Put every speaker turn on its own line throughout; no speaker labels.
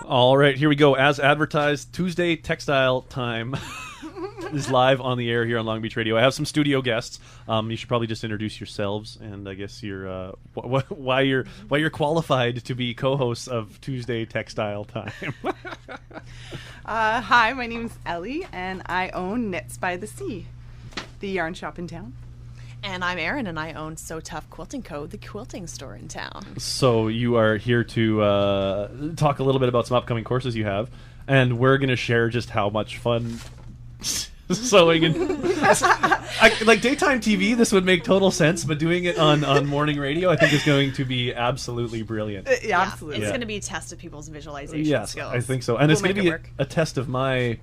All right, here we go. As advertised, Tuesday Textile Time is live on the air here on Long Beach Radio. I have some studio guests. You should probably just introduce yourselves, and I guess you're why you're qualified to be co-hosts of Tuesday Textile Time.
Hi, my name is Ellie, and I own Knits by the Sea, the yarn shop in town.
And I'm Erin, and I own So Tough Quilting Co., the quilting store in town. So
you are here to talk a little bit about some upcoming courses you have, and we're going to share just how much fun sewing and like daytime TV. This would make total sense, but doing it on morning radio, I think, is going to be absolutely brilliant.
Yeah, absolutely.
It's going to be a test of people's visualization skills.
I think so, and it's going to be a test of my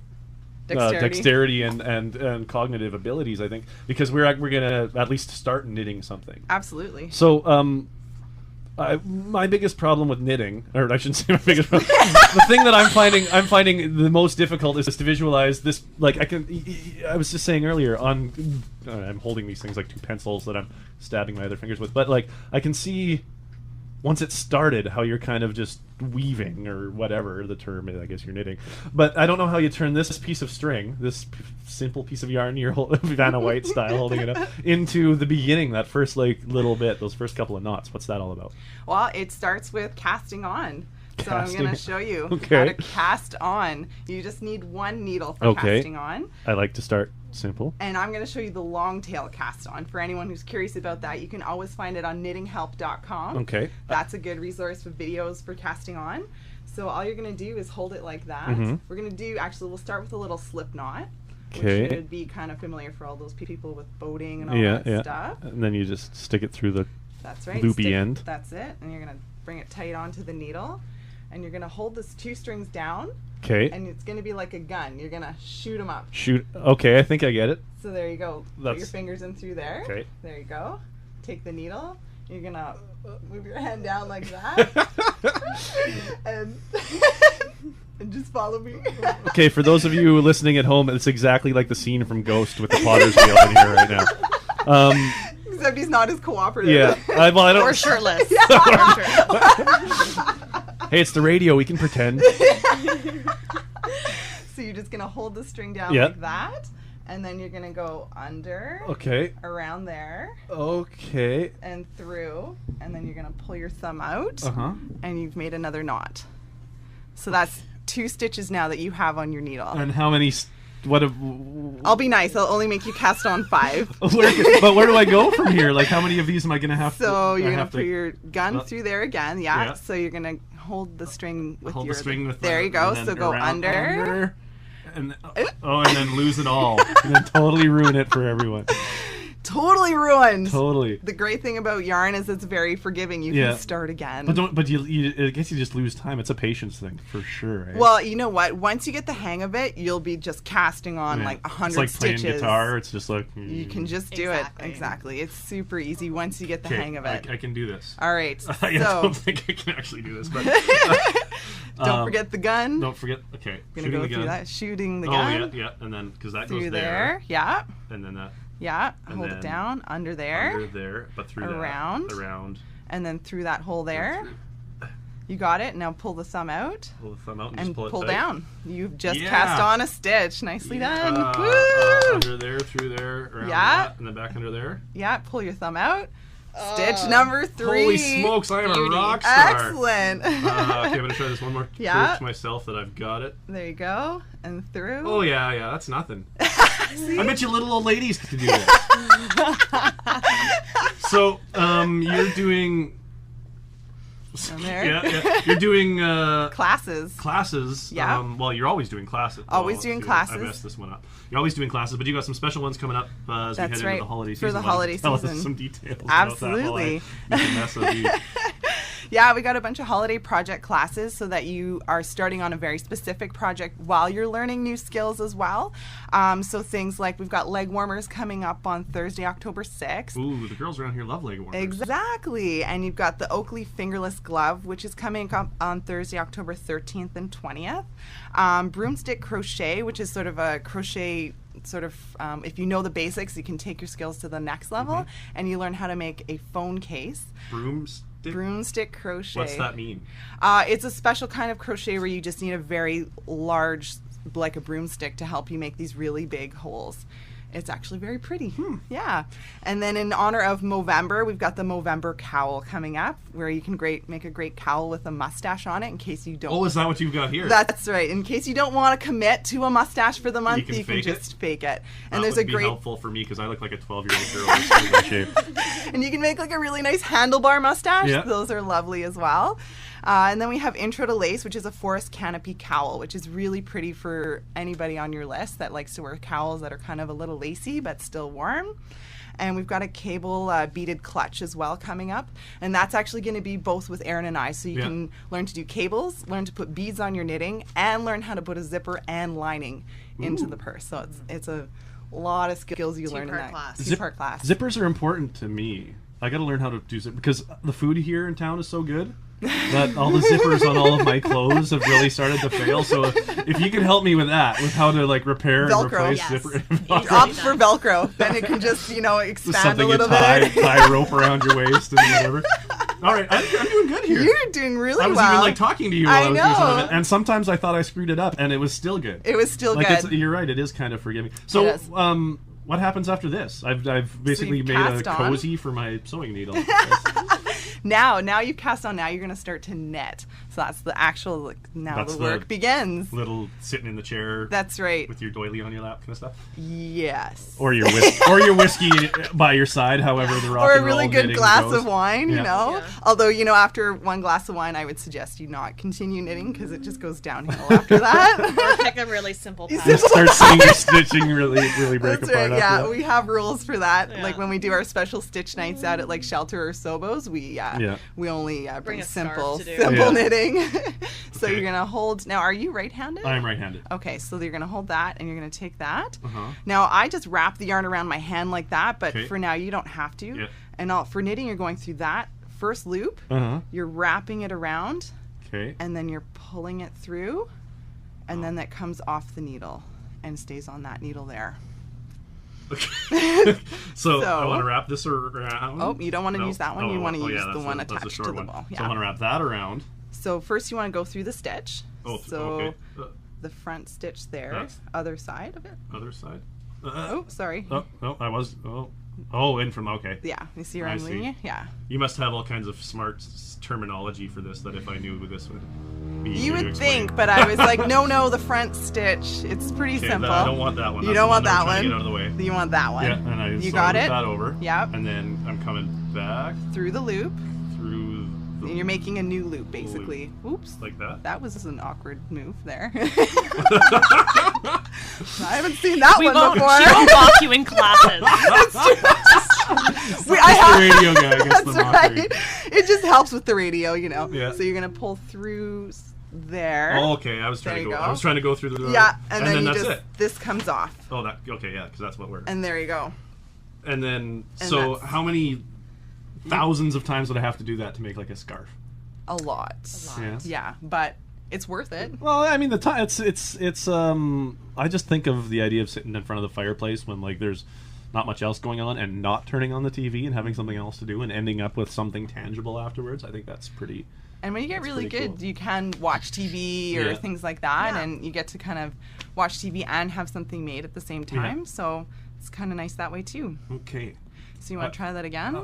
dexterity and cognitive abilities, I think, because we're gonna at least start knitting something.
Absolutely.
So my biggest problem with knitting, or I shouldn't say my biggest problem, the thing that I'm finding the most difficult is to visualize this. Like I was just saying earlier, I'm holding these things like two pencils that I'm stabbing my other fingers with, but like I can see once it started how you're kind of just weaving, or whatever the term is. I guess you're knitting, but I don't know how you turn this piece of string, this simple piece of yarn, you're Vanna White style holding it up, into the beginning, that first like little bit, those first couple of knots. What's that all about?
Well, it starts with casting on. So I'm going to show you how to cast on. You just need one needle for casting on.
I like to start simple.
And I'm going to show you the long tail cast on. For anyone who's curious about that, you can always find it on knittinghelp.com.
Okay.
That's a good resource for videos for casting on. So all you're going to do is hold it like that. We're going to do, actually, we'll start with a little slip knot. Which would be kind of familiar for all those people with boating and all that stuff.
And then you just stick it through the
That's right.
loopy end.
That's it. And you're going to bring it tight onto the needle. And you're going to hold this two strings down.
Okay.
And it's going to be like a gun. You're going to shoot them up.
Okay, I think I get it.
So there you go. Put your fingers in through there.
Okay.
There you go. Take the needle. You're going to move your hand down like that. and just follow me.
Okay, for those of you listening at home, it's exactly like the scene from Ghost with the Potter's Wheel in here right now.
Except he's not as cooperative.
Yeah. I don't.
Or shirtless.
Hey, it's the radio. We can pretend.
So you're just going to hold the string down like that. And then you're going to go under.
Okay.
Around there.
Okay.
And through. And then you're going to pull your thumb out. And you've made another knot. So that's 2 stitches now that you have on your needle.
And how many...
I'll be nice. I'll only make you cast on 5.
But where do I go from here? Like, how many of these am I going to have to...
So you're going to put your gun through there again. Yeah. So you're going to hold the string with
the string with
there you go. So go under.
And then lose it all. And then totally ruin it for everyone.
Totally ruined.
Totally.
The great thing about yarn is it's very forgiving. You can start again.
But I guess you just lose time. It's a patience thing for sure. Right?
Well, you know what? Once you get the hang of it, you'll be just casting on like 100 stitches.
It's like playing guitar. It's just like
you can just do it. Exactly. It's super easy once you get the hang of it.
I can do this.
All right.
I don't think I can actually do this, but
don't forget the gun.
Don't forget. Okay.
I'm gonna go through that. Shooting the gun.
Oh yeah, and then because that
through
goes
there. Yeah.
And then that.
Yeah, hold it down, under there,
but through
around, and then through that hole there. You got it. Now pull the thumb out.
Pull the thumb out
and
just
pull down. You've just cast on a stitch. Nicely done.
Woo! Under there, through there, around that, and then back under there.
Yeah, pull your thumb out. Stitch number 3.
Holy smokes, I am a rock star.
Excellent.
Okay, I'm going to try this one more. Prove to myself that I've got it.
There you go. And through.
Oh, yeah, that's nothing. I bet you little old ladies can do this. So, you're doing... You're doing classes.
Yeah.
Well, you're always doing classes.
Always doing classes.
I messed this one up. You're always doing classes, but you got some special ones coming up as we head into the holiday season.
For the holiday season.
Tell us some details.
Absolutely.
About that
Yeah, we got a bunch of holiday project classes so that you are starting on a very specific project while you're learning new skills as well. So things like we've got leg warmers coming up on Thursday, October 6th.
Ooh, the girls around here love leg warmers.
Exactly. And you've got the Oakley fingerless glove, which is coming up on Thursday, October 13th and 20th. Broomstick crochet, which is sort of a crochet if you know the basics, you can take your skills to the next level, and you learn how to make a phone case.
Broomstick
Broomstick crochet.
What's that mean?
It's a special kind of crochet where you just need a very large, like a broomstick, to help you make these really big holes. It's actually very pretty. Yeah. And then in honor of Movember, we've got the Movember cowl coming up, where you can make a great cowl with a mustache on it in case you don't.
Oh, is that what you've got here?
That's right. In case you don't want to commit to a mustache for the month, you can
fake
just fake it. And
that
there's
would
a
be
great
helpful for me because I look like a 12-year-old girl in my shape.
and you can make like a really nice handlebar mustache.
Yeah.
Those are lovely as well. And then we have Intro to Lace, which is a forest canopy cowl, which is really pretty for anybody on your list that likes to wear cowls that are kind of a little lacy but still warm. And we've got a cable beaded clutch as well coming up. And that's actually going to be both with Erin and I. So you can learn to do cables, learn to put beads on your knitting, and learn how to put a zipper and lining into the purse. So it's a lot of skills you learn in that
class.
two-part class.
Zippers are important to me. I got to learn how to do zippers because the food here in town is so good that all the zippers on all of my clothes have really started to fail. So if you could help me with that, with how to like repair
Velcro.
and replace
Yes.
zipper,
Opt for Velcro. Then it can just, expand a
something you
little
tie,
bit.
tie a rope around your waist and whatever. All right, I'm doing good here.
You're doing really
I was
well.
even like talking to you while I
I
was doing some of
know.
it, and sometimes I thought I screwed it up, and it was still good.
It was still
like
good.
You're right. It is kind of forgiving. So,
It is.
what happens after this? I've basically
you've
made a
cast on.
cozy for my sewing needle.
Now you've cast on. Now you're going to start to knit. So that's the actual.
That's
the
the
work begins.
Little sitting in the chair
That's right.
with your doily on your lap, kind of stuff,
Yes.
or your whiskey by your side. However, the rock
Or a
and roll
really good
knitting
glass
goes.
of wine,
Yeah.
Yeah.
Although, after one glass of wine, I would suggest you not continue knitting because it just goes downhill after that.
Or pick a really simple pattern.
Just start seeing your stitching really break
That's
apart.
right.
after
Yeah,
that.
we have rules for that.
Yeah.
Like when we do our special stitch nights out at like Shelter or Sobos, we only bring
a scarf
simple
to do.
Yeah.
knitting. So
Okay.
you're gonna hold. Now, are you right-handed?
I'm right-handed.
Okay, so you're gonna hold that, and you're gonna take that.
Uh-huh.
Now, I just wrap the yarn around my hand like that, but
Okay.
for now, you don't have to.
Yeah.
And for knitting, you're going through that first loop.
Uh-huh.
You're wrapping it around,
Okay.
and then you're pulling it through, and then that comes off the needle and stays on that needle there.
So I
So-
want to wrap this around.
Oh, you don't want to use that one. You want to use the
that's
one
that's a
attached
short
to the
one.
ball.
So I want to wrap that around.
So first, you want to go through the stitch.
Oh,
so
okay.
the front stitch there,
That's-
other side of it.
Other side.
Oh, sorry.
In from okay.
Yeah, you see where
I
I'm
see.
leading you? Yeah.
You must have all kinds of smart terminology for this. That if I knew this would be
You
easier to
would
explain.
think, but I was like, no, the front stitch. It's pretty
Okay,
simple.
I don't want that one.
You
That's
don't
the
want
that
that
I'm trying to
one.
Get out of the way.
You want that one.
Yeah, and I
You
so
got
I moved
it?
that over.
Yep.
And then I'm coming back
Through the loop.
through the
And you're making a new loop, basically. Oops.
like that.
That was an awkward move there. I haven't seen that
We
one
won't,
before.
she won't walk you in classes.
The radio guy gets the
That's
mockery.
right. It just helps with the radio,
Yeah.
So you're gonna pull through there.
Oh, okay. I was trying
There
to
you
go.
go.
I was trying to go through the.
Yeah, and then you
that's
just
it.
this comes off,
Oh, that okay. Yeah, because that's what we're.
and there you go.
And then,
And
so
that's-
how many thousands of times would I have to do that to make like a scarf?
A lot.
Yeah.
Yeah, but it's worth it.
Well, I mean, the time it's. I just think of the idea of sitting in front of the fireplace when like there's not much else going on and not turning on the TV and having something else to do and ending up with something tangible afterwards. I think that's pretty.
And when you get
That's
really
pretty
good,
cool.
you can watch TV or
Yeah.
things like that,
Yeah.
and you get to kind of watch TV and have something made at the same time. So it's kind of nice that way too.
Okay.
So you want to try that again?
I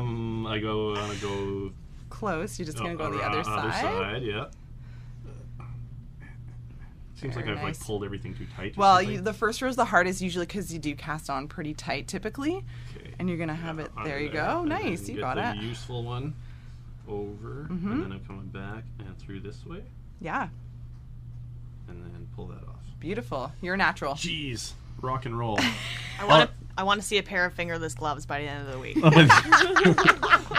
want to go.
Close. You're just gonna go on the
around-
other side.
Yeah. Seems
Very
like I've
nice.
like pulled everything too tight. or
Well,
something.
the first row is the hardest usually because you do cast on pretty tight typically,
Okay.
and you're gonna have it.
Under
There you
there,
go.
and
Nice.
then
You
get
got
the
it.
useful one over,
Mhm.
and then I'm coming back and through this way,
Yeah.
and then pull that off.
Beautiful. You're a natural.
Jeez, rock and roll.
I want to see a pair of fingerless gloves by the end of the week.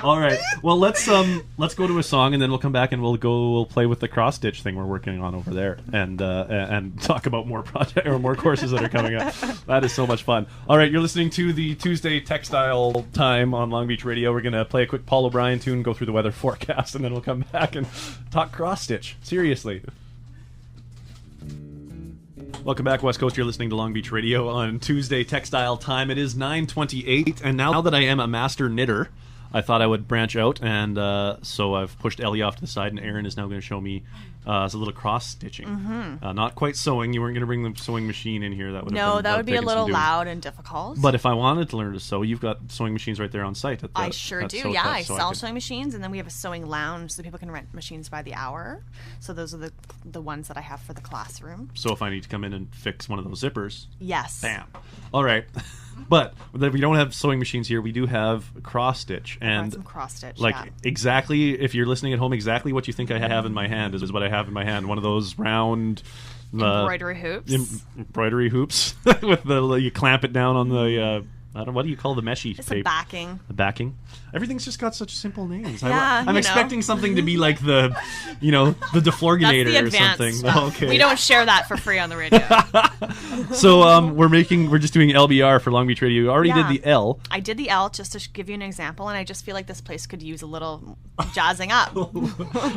All right. Well, let's go to a song, and then we'll come back and we'll play with the cross stitch thing we're working on over there, and talk about more project or more courses that are coming up. That is so much fun. All right, you're listening to the Tuesday Textile Time on Long Beach Radio. We're gonna play a quick Paul O'Brien tune, go through the weather forecast, and then we'll come back and talk cross stitch. Seriously. Welcome back, West Coast. You're listening to Long Beach Radio on Tuesday Textile Time. It is 9:28, and now that I am a master knitter, I thought I would branch out, and so I've pushed Ellie off to the side, and Erin is now going to show me as a little cross stitching. Not quite sewing. You weren't going to bring the sewing machine in here. That would
No, that would be a little loud and difficult.
But if I wanted to learn to sew, you've got sewing machines right there on site.
I sure do. Yeah, I sell sewing machines, and then we have a sewing lounge so people can rent machines by the hour. So those are the ones that I have for the classroom.
So if I need to come in and fix one of those zippers,
yes.
Bam. All right. But we don't have sewing machines here. We do have cross stitch, and
some cross stitch.
Like exactly, if you're listening at home, exactly what you think I have in my hand is what I have in my hand. One of those round
embroidery hoops.
Embroidery hoops with you clamp it down on the. I don't know, what do you call the meshy
It's
tape?
a backing.
The backing. Everything's just got such simple names.
Yeah,
I'm expecting something to be like the deflorginator
That's the
or something.
stuff.
Oh, okay.
We don't share that for free on the radio.
So we're just doing LBR for Long Beach Radio. You already did the L.
I did the L just to give you an example, and I just feel like this place could use a little jazzing up.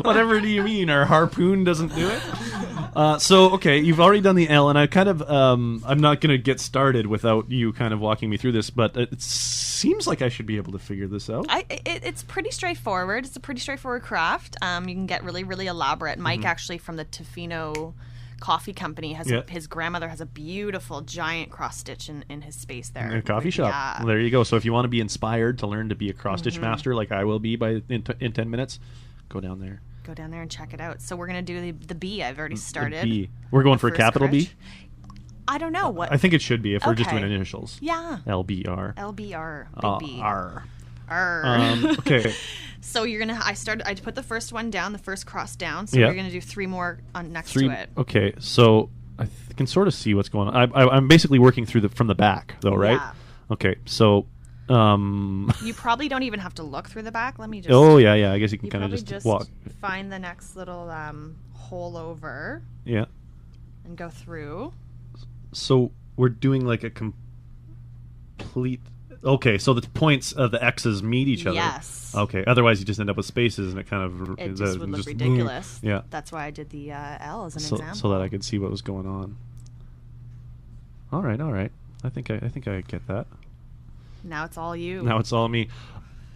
Whatever do you mean? Our harpoon doesn't do it? So, okay, you've already done the L, and I kind of, I'm not going to get started without you kind of walking me through this, but it seems like I should be able to figure this out.
It's pretty straightforward. It's a pretty straightforward craft. You can get really, really elaborate. Mike, actually, from the Tofino Coffee Company, his grandmother has a beautiful giant cross stitch in his space there.
In a coffee shop.
Yeah.
Well, there you go. So if you want to be inspired to learn to be a cross stitch master like I will be in 10 minutes, go down there.
Go down there and check it out. So we're going to do the B. I've already started.
The B. We're going for a capital
crutch.
B?
I don't know. What.
I think it should be if we're just doing initials.
Yeah.
LBR.
LBR. Big B.
R.
Okay. So you're gonna. I put the first one down, the first cross down. So we're gonna do 3 more next to it.
Okay. So I can sort of see what's going on. I'm basically working from the back, though, right?
Yeah.
Okay. So.
You probably don't even have to look through the back. Let me just.
Oh yeah. I guess you can kind of just walk.
Find the next little hole over.
Yeah.
And go through.
So we're doing like a complete. Okay, so the points of the X's meet each other.
Yes.
Okay. Otherwise, you just end up with spaces, and it kind of
it just would look ridiculous.
Yeah.
That's why I did the L as an example,
so that I could see what was going on. All right. I think I get that.
Now it's all you.
Now it's all me.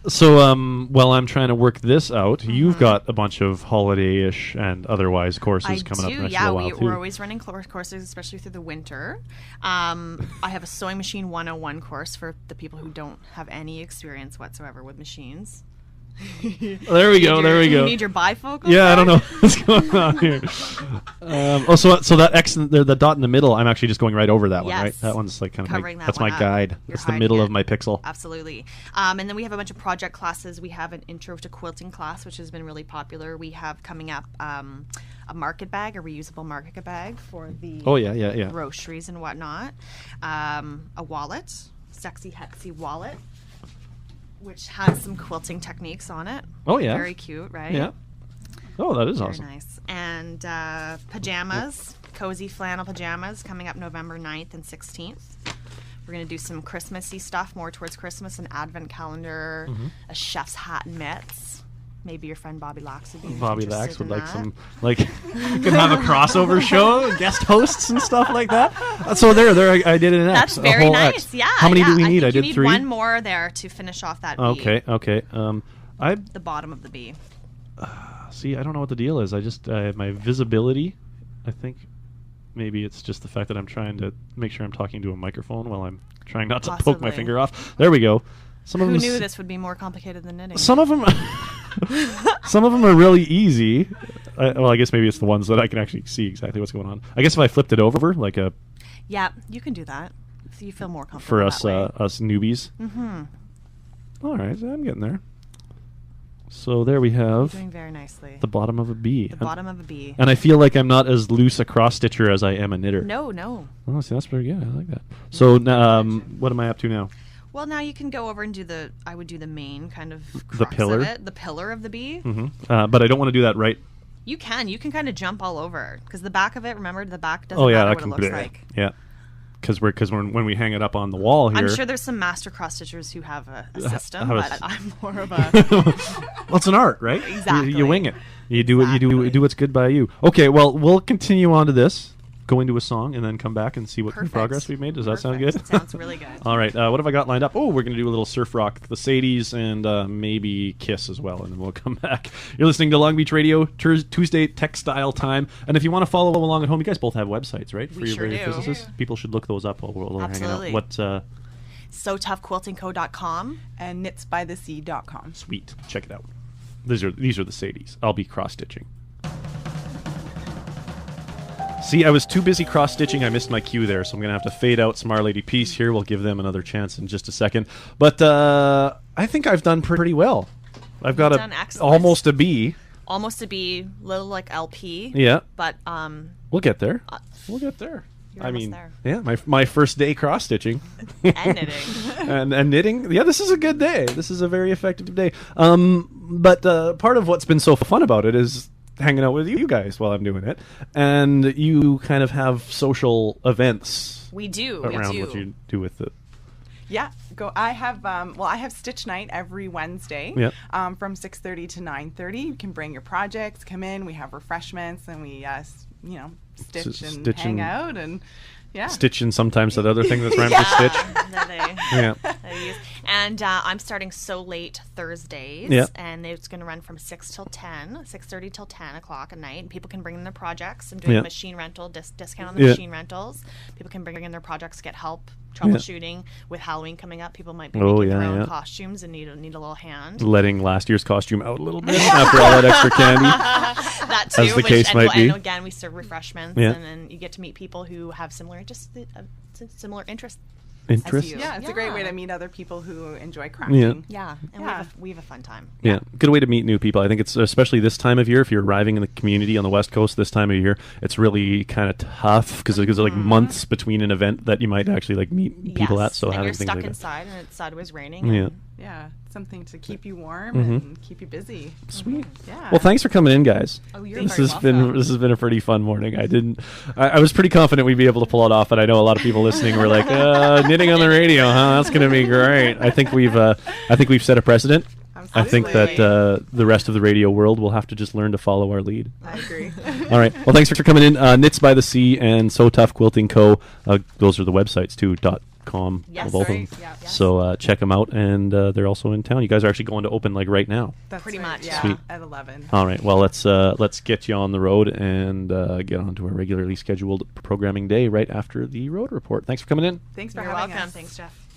So, while I'm trying to work this out, you've got a bunch of holiday-ish and otherwise courses coming up next little while, too.
We're always running courses, especially through the winter. I have a Sewing Machine 101 course for the people who don't have any experience whatsoever with machines.
There we go.
You need your bifocal?
Yeah, I don't know what's going on here. So that X, the dot in the middle, I'm actually just going right over that one, right? That one's like kind of
covering
that's my guide. It's the middle of my pixel.
Absolutely. And then we have a bunch of project classes. We have an intro to quilting class, which has been really popular. We have coming up a market bag, a reusable market bag for the groceries and whatnot. A wallet, sexy hexy wallet, which has some quilting techniques on it.
Oh, yeah.
Very cute, right?
Yeah. Oh, that is awesome.
Very nice. And pajamas, cozy flannel pajamas, coming up November 9th and 16th. We're going to do some Christmassy stuff, more towards Christmas, an advent calendar, a chef's hat and mitts. Maybe your friend Bobby Lax would be
Bobby Lax would like some, like, you can have a crossover show, guest hosts and stuff like that. So there, I did an X.
That's very nice.
X.
Yeah.
How many do we need? I did
need
3.
One more there to finish off that B.
Okay.
The bottom of the B.
See, I don't know what the deal is. I just my visibility. I think maybe it's just the fact that I'm trying to make sure I'm talking to a microphone while I'm trying not to poke my finger off. There we go.
Who knew this would be more complicated than knitting?
Some of them, some of them are really easy. I guess maybe it's the ones that I can actually see exactly what's going on. I guess if I flipped it over, like a.
Yeah, you can do that. So you feel more comfortable
for us,
that way.
us newbies.
Mm-hmm.
All right, I'm getting there. So there we have.
You're doing very nicely.
The bottom of a B.
The bottom of a B.
And I feel like I'm not as loose a cross stitcher as I am a knitter.
No.
Oh, see, that's pretty good. I like that. So, what am I up to now?
Well, now you can go over and I would do the main kind of crux
the pillar
of it, the pillar of the B.
Mm-hmm. But I don't want to do that right.
You can kind of jump all over because the back of it. Remember, the back doesn't
matter
what it looks like.
Yeah, because when we hang it up on the wall here,
I'm sure there's some master cross stitchers who have a system, but I'm more of a.
Well, it's an art, right?
Exactly.
You wing it. You do what's good by you. Okay. Well, we'll continue on to this. go into a song and then come back and see what progress we've made? Does that sound good?
Sounds really good.
All right. What have I got lined up? Oh, we're going to do a little surf rock, the Sadies, and maybe Kiss as well, and then we'll come back. You're listening to Long Beach Radio, Tuesday Textile Time. And if you want to follow along at home, you guys both have websites, right?
We sure do.
Physicists? People should look those up while we're hanging out. What?
SoToughQuiltingCo.com
and knitsbythesea.com.
Sweet. Check it out. These are the Sadies. I'll be cross-stitching. See, I was too busy cross-stitching. I missed my cue there, so I'm going to have to fade out some Our Lady Peace here. We'll give them another chance in just a second. But I think I've done pretty well. I've got almost a B.
Almost a B, little like LP.
Yeah.
But
we'll get there. We'll get there.
You're almost there.
Yeah, my first day cross-stitching.
And knitting.
and knitting. Yeah, this is a good day. This is a very effective day. But part of what's been so fun about it is hanging out with you guys while I'm doing it. And you kind of have social events.
We do.
Around what you do with it.
Yeah, I have Stitch Night every Wednesday from 6:30 to 9:30. You can bring your projects, come in. We have refreshments, and we stitch and hang out and
stitching sometimes that other thing that's rhymes with stitch.
And I'm starting So Late Thursdays, and it's going to run from 6:30 till 10 o'clock at night. And people can bring in their projects. I'm doing a machine rental discount on the machine rentals. People can bring in their projects, get help troubleshooting with Halloween coming up. People might be making their own costumes and need a little hand.
Letting last year's costume out a little bit after all that extra candy.
That too.
As the case might be.
And again, we serve refreshments, and then you get to meet people who have similar interests.
Yeah, it's a great way to meet other people who enjoy crafting.
We have a fun time.
Yeah, good way to meet new people. I think it's especially this time of year. If you're arriving in the community on the West Coast this time of year, it's really kind of tough because there's like months between an event that you might actually like meet people at. So
and
having
you're
things
stuck
like
inside, and it's sideways raining.
Yeah, something to keep you warm and keep you busy.
Sweet.
Yeah.
This thanks for coming in, guys.
Oh, you're
this has been a pretty fun morning. I was pretty confident we'd be able to pull it off, and I know a lot of people listening were like, knitting on the radio, huh? That's going to be great. I think we've set a precedent.
Absolutely.
I think that the rest of the radio world will have to just learn to follow our lead.
I agree.
All right. Well, thanks for coming in. Knits by the Sea and So Tough Quilting Co. Those are the websites too. .com.
Yes,
both of them. So check them out, and they're also in town. You guys are actually going to open like right now.
That's
pretty much.
Yeah,
Sweet.
at 11.
All right. Well, let's get you on the road and get on to a regularly scheduled programming day right after the road report. Thanks for coming in.
Thanks for
You're
having
welcome.
us.
Thanks, Jeff.